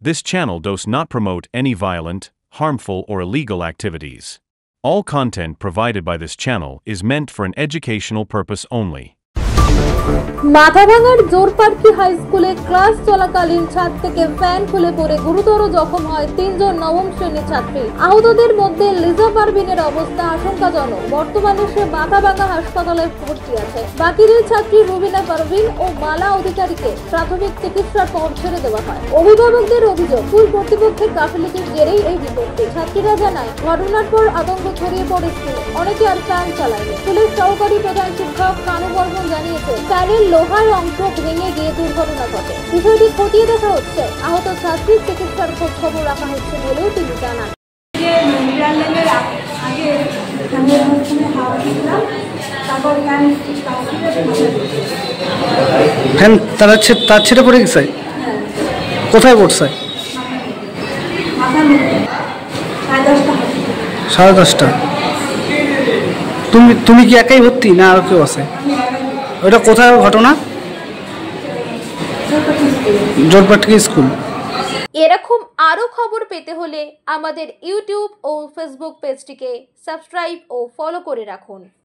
This channel does not promote any violent, harmful, or illegal activities. All content provided by this channel is meant for an educational purpose only. মাথাভাঙার Jorpatki high স্কুলে class চলাকালীন ছাদ থেকে fan খুলে পড়ে গুরুতর জখম হয় তিনজন নবম শ্রেণীর ছাত্রী। আহতদের মধ্যে লিজা পারভিনের অবস্থা আশঙ্কাজনক। বর্তমানে সে মাথাভাঙা হাসপাতালে ভর্তি আছে। বাকি দুই ছাত্রী রুবিনা পারভিন ও মালা অধিকারীকে প্রাথমিক চিকিৎসার পর ছেড়ে দেওয়া হয়। অভিভাবকদের অভিযোগ, স্কুল কর্তৃপক্ষের গাফিলতির জেরেই এই বিপত্তি। ছাত্রীরা জানায়, ঘটনার পর আতঙ্ক ছড়িয়ে পড়ে স্কুলে। অনেকে আর ফ্যান চালায়নি। স্কুলের সহকারী প্রধান শিক্ষক কানু বর্মন জানিয়েছে, ফ্যানের লোহার অংশ ভেঙে গিয়ে দুর্ঘটনা ঘটে। বিষয়টি খতিয়ে দেখা হচ্ছে। আহত ছাত্রীর চিকিৎসার খোঁজ খবর রাখা হচ্ছে বলেও তিনি জানান। ফ্যান তার ছেড়ে পড়ে গেছে। কোথায় পড়ছে? 10:30। তুমি কি একাই ভর্তি না আর কেউ আছে? ওটা কোথায় ঘটনা? জোরপাটকি স্কুল। এরকম আরো খবর পেতে হলে আমাদের ইউটিউব ও ফেসবুক পেজটিকে সাবস্ক্রাইব ও ফলো করে রাখুন।